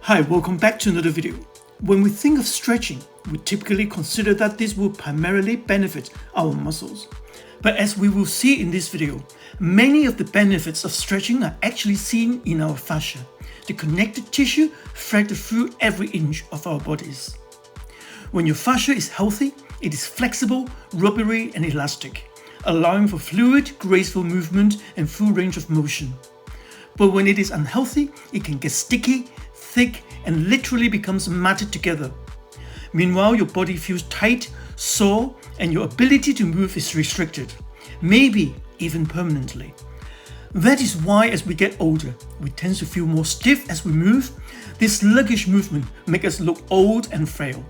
Hi, welcome back to another video. When we think of stretching, we typically consider that this will primarily benefit our muscles. But as we will see in this video, many of the benefits of stretching are actually seen in our fascia, the connective tissue threaded through every inch of our bodies. When your fascia is healthy, it is flexible, rubbery and elastic, allowing for fluid, graceful movement and full range of motion. But when it is unhealthy, it can get sticky, thick and literally becomes matted together. Meanwhile, your body feels tight, sore and your ability to move is restricted, maybe even permanently. That is why as we get older, we tend to feel more stiff as we move. This sluggish movement makes us look old and frail.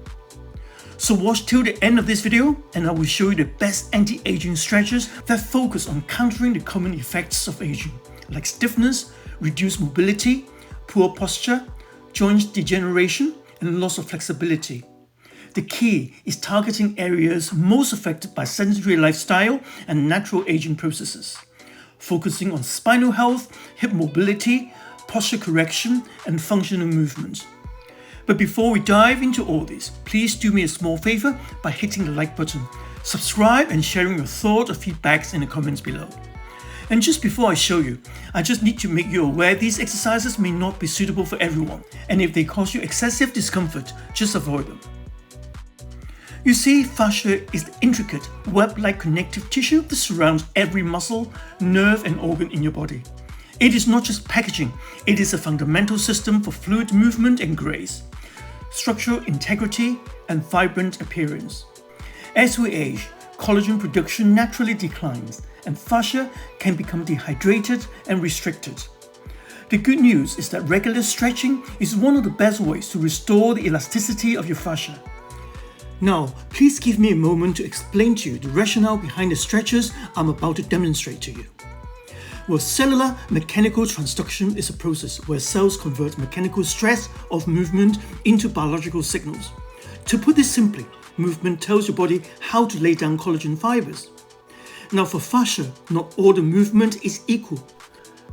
So watch till the end of this video and I will show you the best anti-aging stretches that focus on countering the common effects of aging, like stiffness, reduced mobility, poor posture, joint degeneration, and loss of flexibility. The key is targeting areas most affected by sedentary lifestyle and natural aging processes, focusing on spinal health, hip mobility, posture correction, and functional movement. But before we dive into all this, please do me a small favor by hitting the like button, subscribe and sharing your thoughts or feedbacks in the comments below. And just before I show you, I just need to make you aware these exercises may not be suitable for everyone, and if they cause you excessive discomfort, just avoid them. You see, fascia is the intricate, web-like connective tissue that surrounds every muscle, nerve and organ in your body. It is not just packaging, it is a fundamental system for fluid movement and grace, structural integrity and vibrant appearance. As we age, collagen production naturally declines and fascia can become dehydrated and restricted. The good news is that regular stretching is one of the best ways to restore the elasticity of your fascia. Now, please give me a moment to explain to you the rationale behind the stretches I'm about to demonstrate to you. Well, cellular mechanical transduction is a process where cells convert mechanical stress of movement into biological signals. To put this simply, movement tells your body how to lay down collagen fibers. Now for fascia, not all the movement is equal.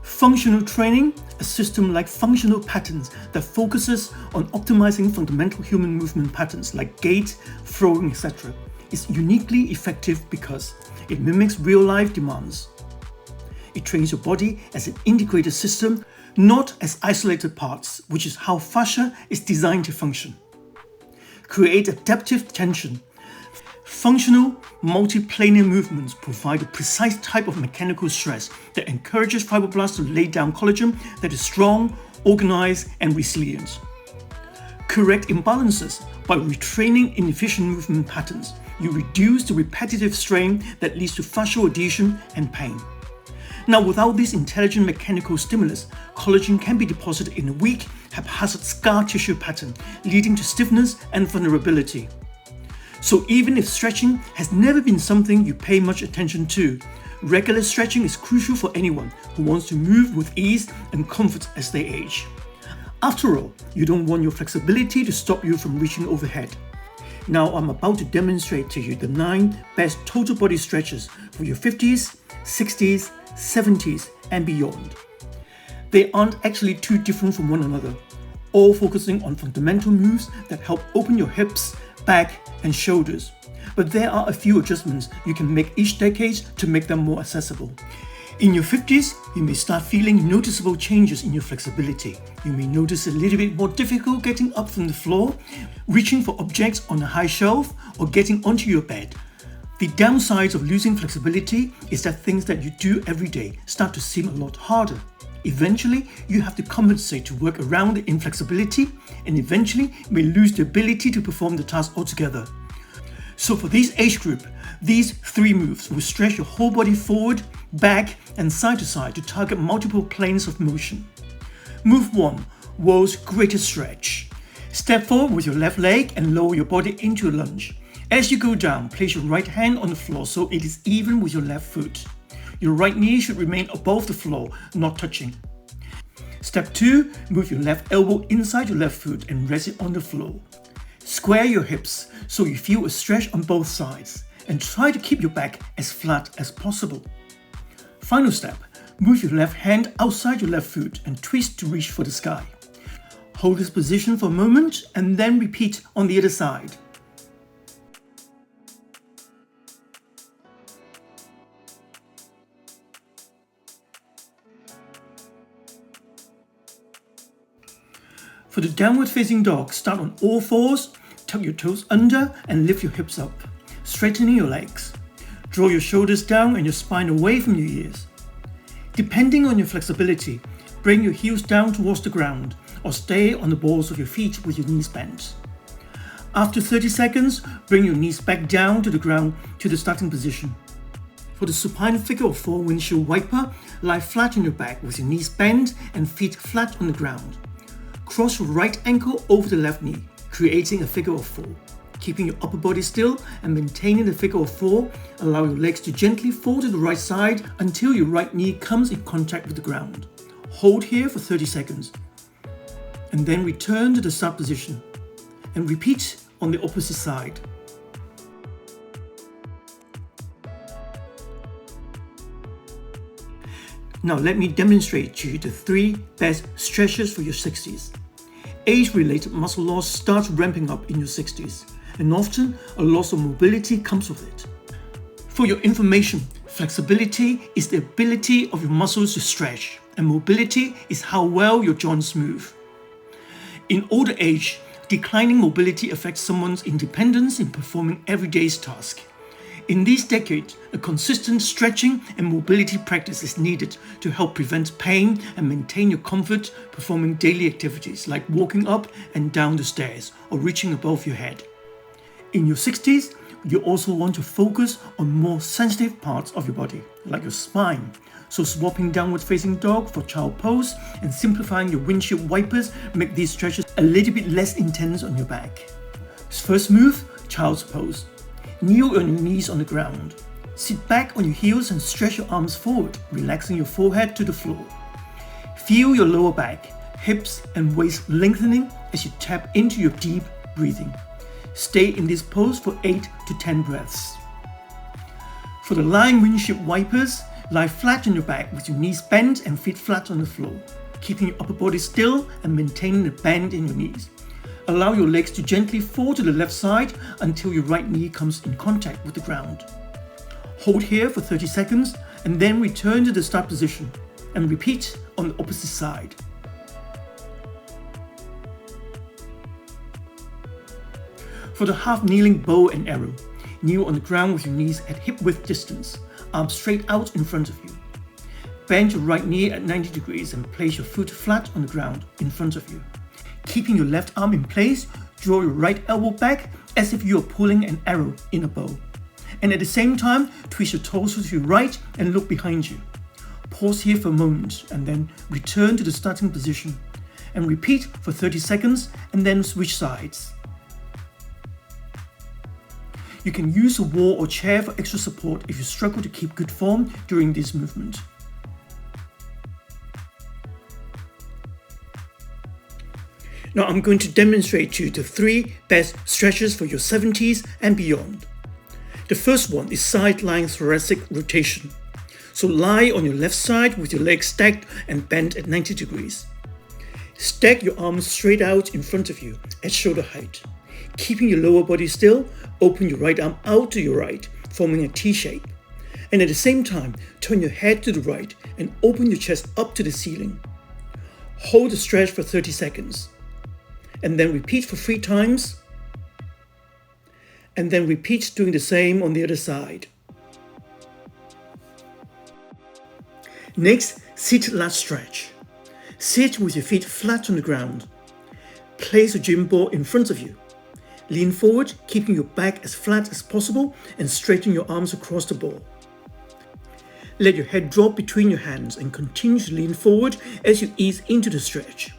Functional training, a system like functional patterns that focuses on optimizing fundamental human movement patterns like gait, throwing, etc., is uniquely effective because it mimics real-life demands. It trains your body as an integrated system, not as isolated parts, which is how fascia is designed to function. Create adaptive tension. Functional, multiplanar movements provide a precise type of mechanical stress that encourages fibroblasts to lay down collagen that is strong, organized, and resilient. Correct imbalances. By retraining inefficient movement patterns, you reduce the repetitive strain that leads to fascial adhesion and pain. Now, without this intelligent mechanical stimulus, collagen can be deposited in a weak, haphazard scar tissue pattern, leading to stiffness and vulnerability. So even if stretching has never been something you pay much attention to, regular stretching is crucial for anyone who wants to move with ease and comfort as they age. After all, you don't want your flexibility to stop you from reaching overhead. Now I'm about to demonstrate to you the 9 best total body stretches for your 50s, 60s, 70s and beyond. They aren't actually too different from one another, all focusing on fundamental moves that help open your hips, back and shoulders. But there are a few adjustments you can make each decade to make them more accessible. In your 50s, you may start feeling noticeable changes in your flexibility. You may notice a little bit more difficult getting up from the floor, reaching for objects on a high shelf or getting onto your bed. The downside of losing flexibility is that things that you do every day start to seem a lot harder. Eventually, you have to compensate to work around the inflexibility and eventually may lose the ability to perform the task altogether. So for this age group, these 3 moves will stretch your whole body forward, back and side to side to target multiple planes of motion. Move 1, world's greatest stretch. Step forward with your left leg and lower your body into a lunge. As you go down, place your right hand on the floor so it is even with your left foot. Your right knee should remain above the floor, not touching. Step 2, move your left elbow inside your left foot and rest it on the floor. Square your hips so you feel a stretch on both sides and try to keep your back as flat as possible. Final step, move your left hand outside your left foot and twist to reach for the sky. Hold this position for a moment and then repeat on the other side. For the downward facing dog, start on all fours, tuck your toes under and lift your hips up, straightening your legs. Draw your shoulders down and your spine away from your ears. Depending on your flexibility, bring your heels down towards the ground or stay on the balls of your feet with your knees bent. After 30 seconds, bring your knees back down to the ground to the starting position. For the supine figure of 4 windshield wiper, lie flat on your back with your knees bent and feet flat on the ground. Cross your right ankle over the left knee, creating a figure of 4. Keeping your upper body still and maintaining the figure of 4, allow your legs to gently fall to the right side until your right knee comes in contact with the ground. Hold here for 30 seconds and then return to the start position and repeat on the opposite side. Now let me demonstrate to you the 3 best stretches for your 60s. Age-related muscle loss starts ramping up in your 60s, and often a loss of mobility comes with it. For your information, flexibility is the ability of your muscles to stretch, and mobility is how well your joints move. In older age, declining mobility affects someone's independence in performing everyday tasks. In these decades, a consistent stretching and mobility practice is needed to help prevent pain and maintain your comfort performing daily activities like walking up and down the stairs or reaching above your head. In your 60s, you also want to focus on more sensitive parts of your body, like your spine. So swapping downward facing dog for child pose and simplifying your windshield wipers make these stretches a little bit less intense on your back. First move, child's pose. Kneel on your knees on the ground. Sit back on your heels and stretch your arms forward, relaxing your forehead to the floor. Feel your lower back, hips and waist lengthening as you tap into your deep breathing. Stay in this pose for 8 to 10 breaths. For the lying windshield wipers, lie flat on your back with your knees bent and feet flat on the floor, keeping your upper body still and maintaining the bend in your knees. Allow your legs to gently fall to the left side until your right knee comes in contact with the ground. Hold here for 30 seconds and then return to the start position and repeat on the opposite side. For the half kneeling bow and arrow, kneel on the ground with your knees at hip width distance, arms straight out in front of you. Bend your right knee at 90 degrees and place your foot flat on the ground in front of you. Keeping your left arm in place, draw your right elbow back as if you are pulling an arrow in a bow. And at the same time, twist your torso to your right and look behind you. Pause here for a moment and then return to the starting position. And repeat for 30 seconds and then switch sides. You can use a wall or chair for extra support if you struggle to keep good form during this movement. Now I'm going to demonstrate to you the 3 best stretches for your 70s and beyond. The first one is side lying thoracic rotation. So lie on your left side with your legs stacked and bent at 90 degrees. Stack your arms straight out in front of you at shoulder height. Keeping your lower body still, open your right arm out to your right, forming a T shape. And at the same time, turn your head to the right and open your chest up to the ceiling. Hold the stretch for 30 seconds. And then repeat for 3 times. And then repeat doing the same on the other side. Next, sit lat stretch. Sit with your feet flat on the ground. Place a gym ball in front of you. Lean forward, keeping your back as flat as possible and straighten your arms across the ball. Let your head drop between your hands and continue to lean forward as you ease into the stretch.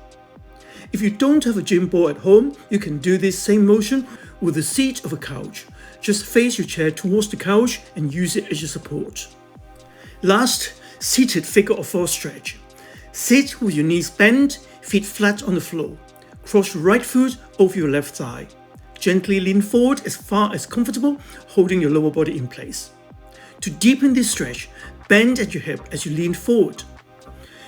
If you don't have a gym ball at home, you can do this same motion with the seat of a couch. Just face your chair towards the couch and use it as your support. Last, seated figure of 4 stretch. Sit with your knees bent, feet flat on the floor. Cross your right foot over your left thigh. Gently lean forward as far as comfortable, holding your lower body in place. To deepen this stretch, bend at your hip as you lean forward.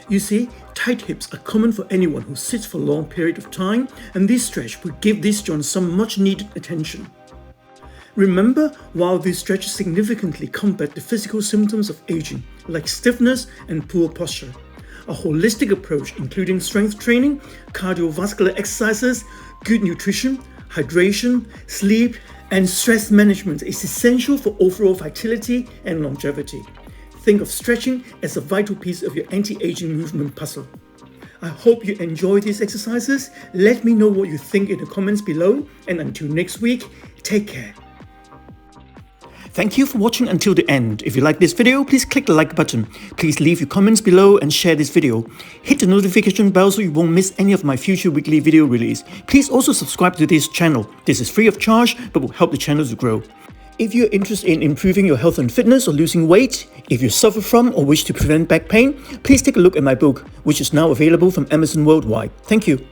You see, Tight hips are common for anyone who sits for a long period of time, and this stretch will give these joints some much needed attention. Remember, while these stretches significantly combat the physical symptoms of aging, like stiffness and poor posture, a holistic approach including strength training, cardiovascular exercises, good nutrition, hydration, sleep, and stress management is essential for overall vitality and longevity. Think of stretching as a vital piece of your anti-aging movement puzzle. I hope you enjoy these exercises. Let me know what you think in the comments below, and until next week, take care. Thank you for watching until the end. If you like this video, please click the like button. Please leave your comments below and share this video. Hit the notification bell so you won't miss any of my future weekly video release. Please also subscribe to this channel. This is free of charge but will help the channel to grow. If you're interested in improving your health and fitness or losing weight, if you suffer from or wish to prevent back pain, please take a look at my book, which is now available from Amazon worldwide. Thank you.